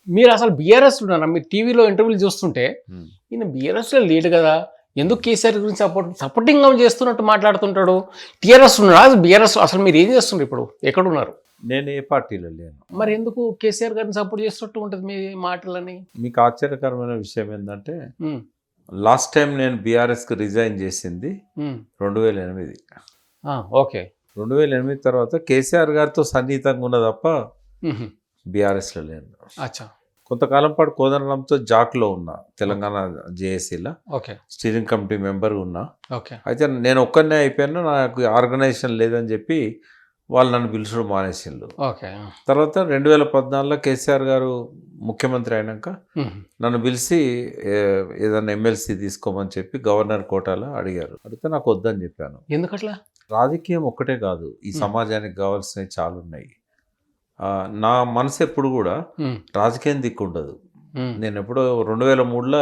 మీరు అసలు బీఆర్ఎస్ ఉన్నారా? మీరు టీవీలో ఇంటర్వ్యూలు చూస్తుంటే ఉమ్. ఈయన బీఆర్ఎస్లో లేడు కదా, ఎందుకు కేసీఆర్ గురించి సపోర్టింగ్ చేస్తున్నట్టు మాట్లాడుతుంటాడు. టీఆర్ఎస్ ఉన్నారా? బీఆర్ఎస్ అసలు మీరు ఏం చేస్తున్నారు ఇప్పుడు? ఎక్కడున్నారు? నేను ఏ పార్టీలో లేను. మరి ఎందుకు కేసీఆర్ గారిని సపోర్ట్ చేస్తున్నట్టు ఉంటుంది మీ మాటలని? మీకు ఆశ్చర్యకరమైన విషయం ఏంటంటే ఉమ్, లాస్ట్ టైం నేను బీఆర్ఎస్కి రిజైన్ చేసింది ఉమ్, 2008. ఓకే. 2008 తర్వాత కేసీఆర్ గారితో సన్నిహితంగా ఉన్న తప్ప ఉహు, బీఆర్ఎస్లో లేను. అచ్చా, కొంతకాలం పాటు కోదండరాంతో జాక్లో ఉన్నా, తెలంగాణ జేఏసీలో ఓకే, స్టీరింగ్ కమిటీ మెంబర్ ఉన్నా. ఓకే. అయితే నేను ఒక్కనే అయిపోయాను, నాకు ఆర్గనైజేషన్ లేదని చెప్పి వాళ్ళు నన్ను పిలుచడం మానేసిండ్రు. ఓకే. తర్వాత 2014లో కేసీఆర్ గారు ముఖ్యమంత్రి అయినాక ఉహు, నన్ను పిలిచి ఏదైనా ఎమ్మెల్సీ తీసుకోమని చెప్పి గవర్నర్ కోటాలో అడిగారు. అడిగితే నాకు వద్దని చెప్పాను. ఎందుకట్లా? రాజకీయం ఒక్కటే కాదు, ఈ సమాజానికి కావాల్సినవి చాలా ఉన్నాయి. నా మనసు ఎప్పుడు కూడా ఉమ్, రాజకీయం దిక్కు ఉండదు. ఉమ్, నేను ఎప్పుడో 2003లో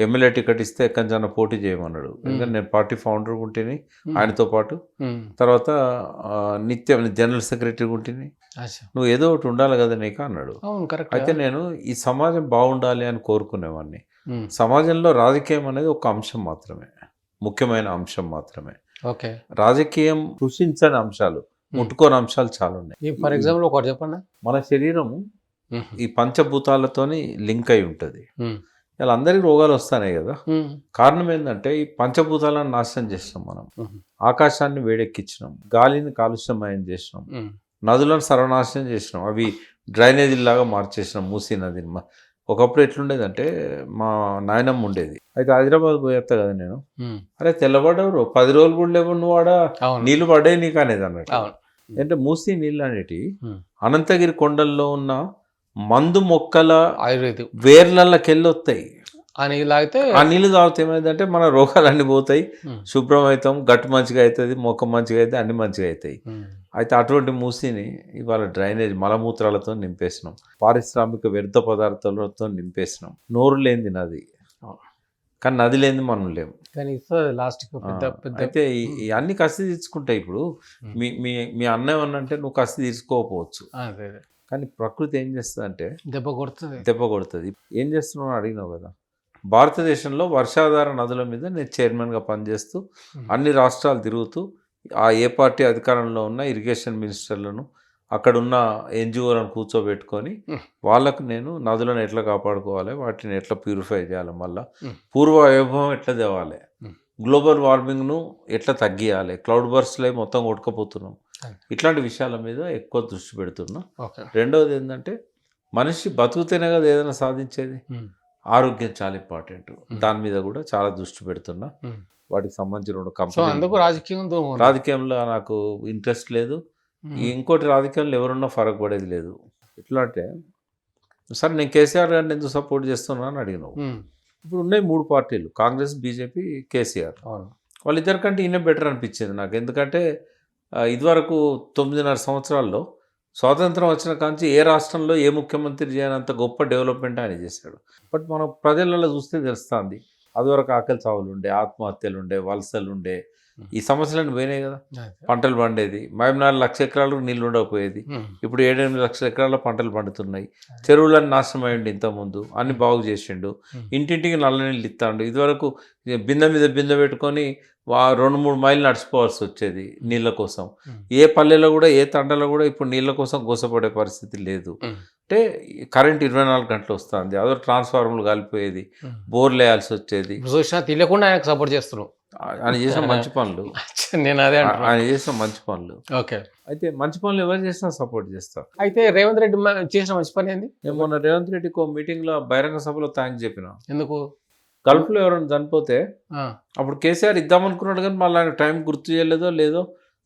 ఎమ్మెల్యే టికెట్ ఇస్తే ఎక్కడి పోటీ చేయమన్నాడు. ఎందుకంటే నేను పార్టీ ఫౌండర్ ఉంటేని ఆయనతో పాటు, ఉమ్, తర్వాత నిత్యం జనరల్ సెక్రటరీ ఉంటేని, అచ్చా, నువ్వు ఏదో ఒకటి ఉండాలి కదా నీకు అన్నాడు. అవును, కరెక్ట్. అయితే నేను ఈ సమాజం బాగుండాలి అని కోరుకునేవాడిని. ఉమ్, సమాజంలో రాజకీయం అనేది ఒక అంశం మాత్రమే, ముఖ్యమైన అంశం మాత్రమే. ఓకే. రాజకీయం కృషించని అంశాలు, ముట్టుకోని అంశాలు చాలా ఉన్నాయి. ఫర్ ఎగ్జాంపుల్ ఒకటి చెప్పండి. మన శరీరము ఉమ్, ఈ పంచభూతాలతోని లింక్ అయి ఉంటుంది. ఉమ్, ఇలా అందరికీ రోగాలు వస్తున్నాయి కదా. ఉమ్, కారణం ఏంటంటే ఈ పంచభూతాలను నాశనం చేసినాం మనం. ఉమ్, ఆకాశాన్ని వేడెక్కించినాం, గాలిని కాలుష్యమయం చేసినాం, ఉమ్, నదులను సర్వనాశనం చేసినాం, అవి డ్రైనేజీలాగా మార్చేసినాం. మూసీ నదిని ఒకప్పుడు ఎట్లుండేదంటే మా నాయనమ్మ ఉండేది. అయితే హైదరాబాద్ పోయేస్తా కదా నేను, ఉమ్, అరే తెల్లబడవరు 10 రోజులు కూడా లేవు నువ్వు ఆడ, అవును, నీళ్ళు పడ్డాయి నీకు అనేది అన్నట్టు. అవును. అంటే మూసీ నీళ్ళు అనేటివి ఉమ్, అనంతగిరి కొండల్లో ఉన్న మందు మొక్కల ఆయుర్వేదం వేర్లకెళ్ళి వస్తాయి. ఆ నీళ్ళు తాగితే ఆ నీళ్ళు తాగితే ఏమైందంటే మన రోగాలన్నీ పోతాయి, ఉమ్, శుభ్రం అవుతాం, గట్టు మంచిగా అవుతుంది, మొక్క మంచిగా అవుతుంది, అన్ని మంచిగా అవుతాయి. ఉమ్, అయితే అటువంటి మూసిని ఇవాళ డ్రైనేజ్ మలమూత్రాలతో నింపేసినాం, పారిశ్రామిక వ్యర్థ పదార్థాలతో నింపేసినాం. నోరు లేనిది నది, కానీ నది లేనిది మనం లేము. కానీ లాస్ట్ పెద్ద పెద్ద అయితే ఈ అన్ని కసి తీర్చుకుంటాయి. ఇప్పుడు మీ మీ మీ అన్న ఏమన్నంటే నువ్వు కసి తీర్చుకోకపోవచ్చు, అదే అదే కానీ ప్రకృతి ఏం చేస్తుంది అంటే దెబ్బ కొడుతుంది. దెబ్బ కొడుతుంది. ఏం చేస్తున్నావు అడిగినావు కదా. భారతదేశంలో వర్షాధార నదుల మీద నేను చైర్మన్గా పనిచేస్తూ అన్ని రాష్ట్రాలు తిరుగుతూ ఏ పార్టీ అధికారంలో ఉన్న ఇరిగేషన్ మినిస్టర్లను, అక్కడున్న ఎన్జిఓలను కూర్చోబెట్టుకొని వాళ్ళకు నేను నదులను ఎట్లా కాపాడుకోవాలి, వాటిని ఎట్లా ప్యూరిఫై చేయాలి, మళ్ళీ పూర్వ వైభవం ఎట్లా తేవాలి, గ్లోబల్ వార్మింగ్ను ఎట్లా తగ్గియాలి, క్లౌడ్ బర్స్లో మొత్తం కొట్టుకుపోతున్నాం, ఇట్లాంటి విషయాల మీద ఎక్కువ దృష్టి పెడుతున్నా. రెండవది ఏంటంటే మనిషి బతుకుతేనే కదా ఏదైనా సాధించేది. ఆరోగ్యం చాలా ఇంపార్టెంట్, దాని మీద కూడా చాలా దృష్టి పెడుతున్నా. వాటికి సంబంధించిన కంపెనీ రాజకీయంలో నాకు ఇంట్రెస్ట్ లేదు. ఇంకోటి రాజకీయాల్లో ఎవరున్నా ఫరక్ పడేది లేదు. ఎట్లా అంటే సరే నేను కేసీఆర్ గారిని ఎందుకు సపోర్ట్ చేస్తున్నా అని అడిగినావు. ఇప్పుడు ఉన్నాయి 3 పార్టీలు, కాంగ్రెస్, బీజేపీ, కేసీఆర్. వాళ్ళిద్దరి కంటే ఈయన బెటర్ అనిపించింది నాకు. ఎందుకంటే ఇదివరకు 9.5 సంవత్సరాల్లో స్వాతంత్రం వచ్చిన కాంచి ఏ రాష్ట్రంలో ఏ ముఖ్యమంత్రి చేయనంత గొప్ప డెవలప్మెంట్ ఆయన చేశాడు. బట్ మనం ప్రజలలో చూస్తే తెలుస్తుంది, అదివరకు ఆకలి చావులు ఉండే, ఆత్మహత్యలు ఉండే, వలసలు ఉండే, ఈ సమస్యలను పోయినాయి కదా. పంటలు పండేది, 4 లక్షల ఎకరాలు నీళ్ళు ఉండకపోయేది, ఇప్పుడు 7-8 లక్షల ఎకరాల పంటలు పండుతున్నాయి. చెరువులను నాశనం అయ్యండి, ఇంతకుముందు అన్ని బాగు చేసిండు, ఇంటింటికి నల్ల నీళ్ళు ఇస్తాడు. ఇదివరకు బిందె మీద బిందె పెట్టుకొని 2-3 మైళ్ళు నడిచిపోవాల్సి వచ్చేది నీళ్ళ కోసం. ఏ పల్లెలో కూడా ఏ తండలో కూడా ఇప్పుడు నీళ్ళ కోసం గోసపడే పరిస్థితి లేదు. అంటే కరెంట్ 24 గంటలు వస్తుంది, అదో ట్రాన్స్ఫార్మర్లు కాలిపోయేది, బోర్లు వేయాల్సి వచ్చేది. తెలియకుండా ఆయనకు సపోర్ట్ చేస్తున్నాం. ఆయన చేసిన మంచి పనులు, నేను అదే ఆయన చేసిన మంచి పనులు. ఓకే. అయితే మంచి పనులు ఎవరు చేసినా సపోర్ట్ చేస్తారు. అయితే రేవంత్ రెడ్డి చేసిన మంచి పని ఏంది? నేను మొన్న రేవంత్ రెడ్డికి మీటింగ్లో బహిరంగ సభలో థ్యాంక్స్ చెప్పిన. ఎందుకు? గల్ఫ్లో ఎవరైనా చనిపోతే అప్పుడు కేసీఆర్ ఇద్దామనుకున్నాడు, కానీ మళ్ళీ ఆయన టైం గుర్తు చేయలేదో లేదో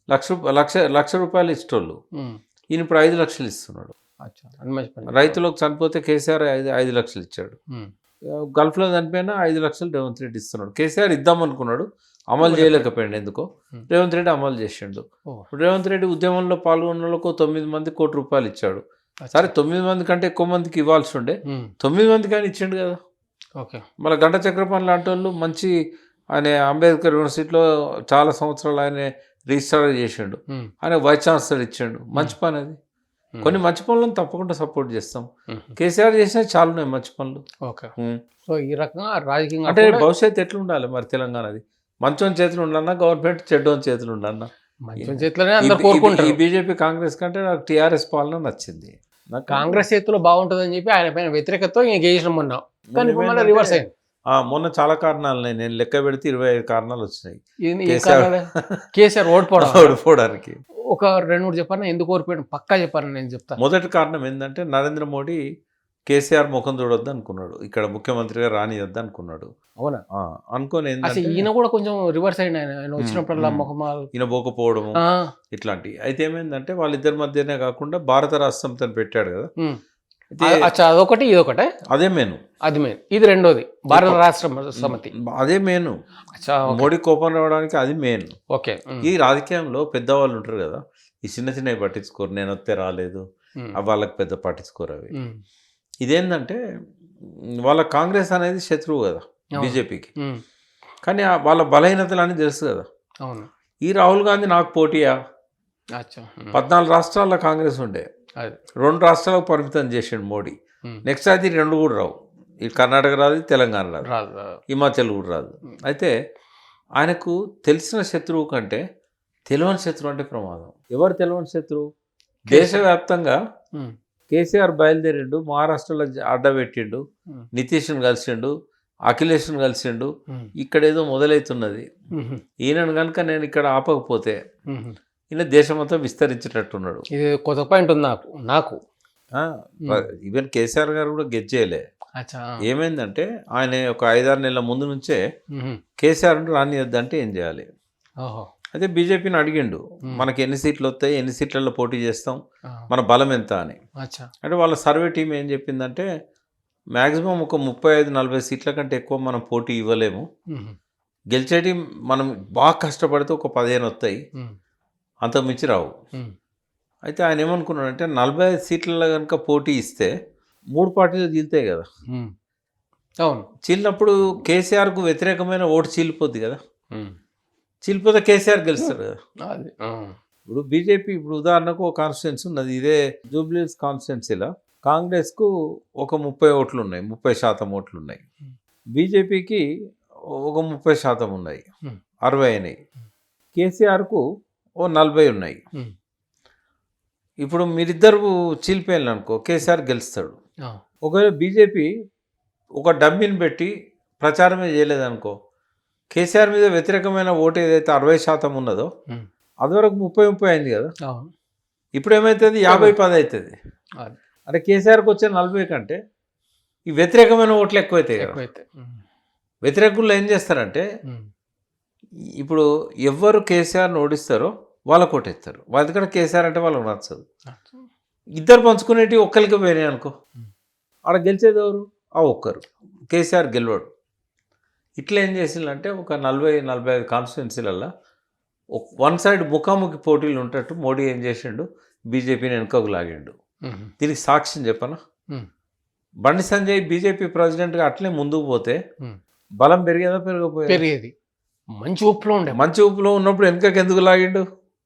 లక్ష రూపాయలు ఇచ్చేటోళ్ళు, ఈయన ఇప్పుడు 5 లక్షలు ఇస్తున్నాడు. రైతులకు చనిపోతే కేసీఆర్ 5 లక్షలు ఇచ్చాడు. గల్ఫ్లో చనిపోయినా 5 లక్షలు రేవంత్ రెడ్డి ఇస్తున్నాడు. కేసీఆర్ ఇద్దామనుకున్నాడు, అమలు చేయలేకపోయాడు. ఎందుకో రేవంత్ రెడ్డి అమలు చేసిండు. రేవంత్ రెడ్డి ఉద్యమంలో పాల్గొన్న వాళ్ళకు 9 మంది కోటి రూపాయలు ఇచ్చాడు. సరే 9 మంది కంటే ఎక్కువ మందికి ఇవ్వాల్సి ఉండే, 9 మందికి ఆయన ఇచ్చిండు కదా. మళ్ళీ గంట చక్రపాణి లాంటి వాళ్ళు మంచి, ఆయన అంబేద్కర్ యూనివర్సిటీలో చాలా సంవత్సరాలు ఆయన రిజిస్టర్ చేసిండు, ఆయన వైస్ ఛాన్సలర్ ఇచ్చిండు. మంచి పని అది. కొన్ని మంచి పనులను తప్పకుండా సపోర్ట్ చేస్తాం. కేసీఆర్ చేసిన చాలా ఉన్నాయి మంచి పనులు. ఓకే. సో ఈ రకంగా రాజకీయంగా అంటే భవిష్యత్తు ఎట్లా ఉండాలి మరి తెలంగాణది? మంచోని చేతులు ఉండాలన్నా గవర్నమెంట్ చెడ్డోని చేతులు ఉండాలన్నా? మంచి చేతిలోనే అందరు కోరుకుంటారు. ఈ బీజేపీ కాంగ్రెస్ కంటే నాకు టీఆర్ఎస్ పాలన నచ్చింది. నాకు కాంగ్రెస్ చేతిలో బాగుంటుందని చెప్పి ఆయన పైన వ్యతిరేకతతో ఇంక గేసిన మొన్న, కానీ ఇప్పుడు మళ్ళీ రివర్స్ అయింది. మొన్న చాలా కారణాలు ఉన్నాయి. నేను లెక్క పెడితే 25 కారణాలు వచ్చినాయి కేసీఆర్ ఓడిపోవడానికి. ఒక 2-3 చెప్పాను ఎందుకు ఓడిపోయాడు పక్కా చెప్పాను నేను చెప్తాను. మొదటి కారణం ఏంటంటే నరేంద్ర మోడీ కేసీఆర్ ముఖం చూడొద్దు అనుకున్నాడు, ఇక్కడ ముఖ్యమంత్రిగా రానియొద్దు అనుకున్నాడు. అవునా? అనుకోని ఈయన కూడా కొంచెం రివర్స్ అయింది. ఆయన వచ్చినప్పుడల్లా ముఖమాలు ఈయన పోకపోవడం ఇట్లాంటివి. అయితే ఏమైందంటే వాళ్ళిద్దరి మధ్యనే కాకుండా భారత రాష్ట్రం తను పెట్టాడు కదా, అదొకటి ఇదొకటే. అదే మెయిన్, అది మెయిన్, ఇది రెండోది భారత రాష్ట్ర సమితి. అదే మెయిన్. మోడీ కోపం రావడానికి అది మెయిన్. ఓకే. ఈ రాజకీయంలో పెద్దవాళ్ళు ఉంటారు కదా, ఈ చిన్న చిన్నవి పట్టించుకోరు. నేను వస్తే రాలేదు, వాళ్ళకి పెద్ద పట్టించుకోరు అవి. ఇదేంటంటే వాళ్ళ కాంగ్రెస్ అనేది శత్రువు కదా బీజేపీకి, కానీ వాళ్ళ బలహీనతలు అని తెలుసు కదా. ఈ రాహుల్ గాంధీ నాకు పోటీయా? 14 రాష్ట్రాల్లో కాంగ్రెస్ ఉండే, 2 రాష్ట్రాలకు పరిమితం చేసాడు మోడీ. నెక్స్ట్ అది 2 కూడా రావు. ఈ కర్ణాటక రాదు, తెలంగాణ రాదు, హిమాచల్ కూడా రాదు. అయితే ఆయనకు తెలిసిన శత్రువు కంటే తెలియని శత్రువు అంటే ప్రమాదం. ఎవరు తెలియని శత్రువు? దేశవ్యాప్తంగా కేసీఆర్ బయలుదేరిండు, మహారాష్ట్రలో అడ్డబెట్టిండు, నితీష్ను కలిసిండు, అఖిలేష్ను కలిసిండు. ఇక్కడ ఏదో మొదలవుతున్నది. ఈయనను కనుక నేను ఇక్కడ ఆపకపోతే ఈయన దేశమంతా విస్తరించేటట్టున్నాడు. ఇది కొత్త పాయింట్ ఉంది నాకు. ఈవెన్ కేసీఆర్ గారు కూడా గెజ్జేయలే. ఏమైందంటే ఆయన ఒక 5-6 నెలల ముందు నుంచే కేసీఆర్ రానియొద్దంటే ఏం చేయాలి. అయితే బీజేపీని అడిగిండు, మనకి ఎన్ని సీట్లు వస్తాయి, ఎన్ని సీట్లలో పోటీ చేస్తాం, మన బలం ఎంత అని. అంటే వాళ్ళ సర్వే టీం ఏం చెప్పిందంటే మ్యాక్సిమం ఒక 35-40 సీట్ల కంటే ఎక్కువ మనం పోటీ ఇవ్వలేము, గెలిచేటి మనం బాగా కష్టపడితే ఒక 15 వస్తాయి, అంత మించి రావు. అయితే ఆయన ఏమనుకున్నాడంటే 45 సీట్లలో కనుక పోటీ ఇస్తే 3 పార్టీలు చీలుతాయి కదా. అవును, చీలినప్పుడు కేసీఆర్కు వ్యతిరేకమైన ఓటు చీలిపోద్ది కదా. చీలిపోతే కేసీఆర్ గెలుస్తాడు కదా. ఇప్పుడు బీజేపీ ఇప్పుడు ఉదాహరణకు ఒక కాన్స్టిట్యున్సీ ఉన్నది, ఇదే జూబ్లీహిల్స్ కాన్స్టిట్యున్సీలో కాంగ్రెస్కు ఒక 30 ఓట్లు ఉన్నాయి, 30% ఓట్లు ఉన్నాయి. బీజేపీకి ఒక 30% ఉన్నాయి, 60 అయినాయి. కేసీఆర్కు ఓ 40 ఉన్నాయి. ఇప్పుడు మీరిద్దరు చీలిపోయాను అనుకో, కేసీఆర్ గెలుస్తాడు. ఒకవేళ బీజేపీ ఒక డబ్బిని పెట్టి ప్రచారమే చేయలేదనుకో, కేసీఆర్ మీద వ్యతిరేకమైన ఓటు ఏదైతే 60% ఉన్నదో అది వరకు 30-30 అయింది కదా. ఇప్పుడు ఏమవుతుంది, 50-10 అవుతుంది. అంటే కేసీఆర్కి వచ్చే 40 కంటే ఈ వ్యతిరేకమైన ఓట్లు ఎక్కువైతాయి కదా. వ్యతిరేకులు ఏం చేస్తారంటే ఇప్పుడు ఎవరు కేసీఆర్ని ఓడిస్తారో వాళ్ళకు ఓటేస్తారు. ఎందుకంటే కేసీఆర్ అంటే వాళ్ళకి నచ్చదు. ఇద్దరు పంచుకునేటివి ఒక్కరికి పోయినాయి అనుకో, ఆడ గెలిచేది ఎవరు? ఆ ఒక్కరు. కేసీఆర్ గెలవడు. ఇట్లా ఏం చేసిందంటే ఒక 40-45 కాన్స్టిట్యున్సీలలో 1 సైడ్ ముఖాముఖి పోటీలు ఉంటట్టు మోడీ ఏం చేసిండు, బీజేపీని వెనుకకు లాగిండు. దీనికి సాక్ష్యం చెప్పనా, బండి సంజయ్ బీజేపీ ప్రెసిడెంట్గా అట్లే ముందుకు పోతే బలం పెరిగేదా పెరిగేది. మంచి ఊపులో ఉన్నప్పుడు వెనుకకి ఎందుకు లాగిండు?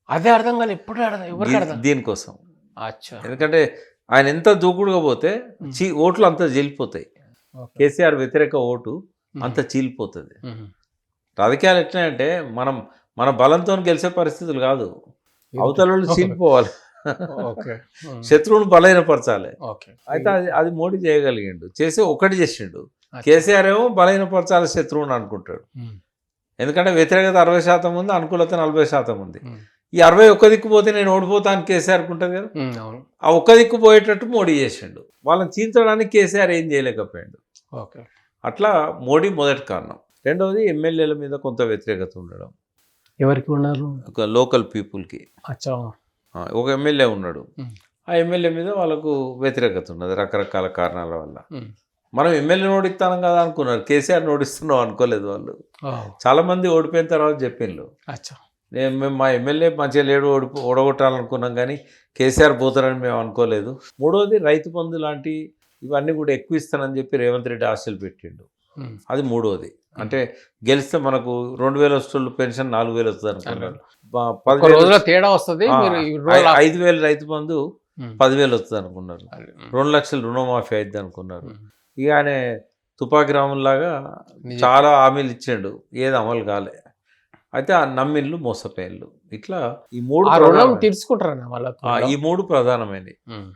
అదే అర్థం కాదు ఎప్పుడు దీనికోసం. ఎందుకంటే ఆయన ఎంత దూకుడుగా పోతే ఓట్లు అంతా చీలిపోతాయి. కేసీఆర్ వ్యతిరేక ఓటు అంత చీలిపోతుంది. రాజకీయాలు ఎట్లా మన బలంతో గెలిచే పరిస్థితులు కాదు, అవతల చీలిపోవాలి, శత్రువును బలహీనపరచాలి. అయితే అది మోడీ చేయగలిగిండు, చేసి ఒకటి చేసిండు. కేసీఆర్ ఏమో బలహీనపరచాలి శత్రువుని అనుకుంటాడు. ఎందుకంటే వ్యతిరేకత 60% ఉంది, అనుకూలత 40% ఉంది. ఈ 60 ఒక్క దిక్కు పోతే నేను ఓడిపోతాను కేసీఆర్ ఉంటుంది కదా, ఆ ఒక్క దిక్కు పోయేటట్టు మోడీ చేసిండు. వాళ్ళని చీల్చడానికి కేసీఆర్ ఏం చేయలేకపోయాడు. అట్లా మోడీ మొదటి కారణం. రెండవది ఎమ్మెల్యేల మీద కొంత వ్యతిరేకత ఉండడం. ఎవరికి ఉన్నారు? ఒక లోకల్ పీపుల్కి. ఒక ఎమ్మెల్యే ఉన్నాడు, ఆ ఎమ్మెల్యే మీద వాళ్ళకు వ్యతిరేకత ఉన్నది రకరకాల కారణాల వల్ల. మనం ఎమ్మెల్యే ఓడిస్తాం కదా అనుకున్నారు, కేసీఆర్ ఓడిస్తున్నాం అనుకోలేదు వాళ్ళు. చాలా మంది ఓడిపోయిన తర్వాత చెప్పిండ్రు, మేము మా ఎమ్మెల్యే మంచిగా లేడు, ఓడగొట్టాలనుకున్నాం కానీ కేసీఆర్ పోతారని మేము అనుకోలేదు. మూడవది రైతు బంధు లాంటి ఇవన్నీ కూడా ఎక్కువ ఇస్తానని చెప్పి రేవంత్ రెడ్డి ఆశలు పెట్టిండు. అది మూడవది. అంటే గెలిస్తే మనకు 2000 వస్తువులు పెన్షన్ 4000 వస్తుంది అనుకున్నాడు. 10,000 తేడా వస్తుంది. 5,000 రైతు బంధు 10,000 వస్తుంది అనుకున్నారు, 2 లక్షలు రుణమాఫీ అయిద్ది అనుకున్నారు. ఇక ఆయన తుపాకి రాముల్లాగా చాలా హామీలు ఇచ్చిండు, ఏది అమలు కాలే. అయితే ఆ నమ్మిళ్ళు మోసపోయిళ్ళు. ఇట్లా ఈ 3 రుణం తీర్చుకుంటారన్న వాళ్ళకు. ఈ 3 ప్రధానమైనవి.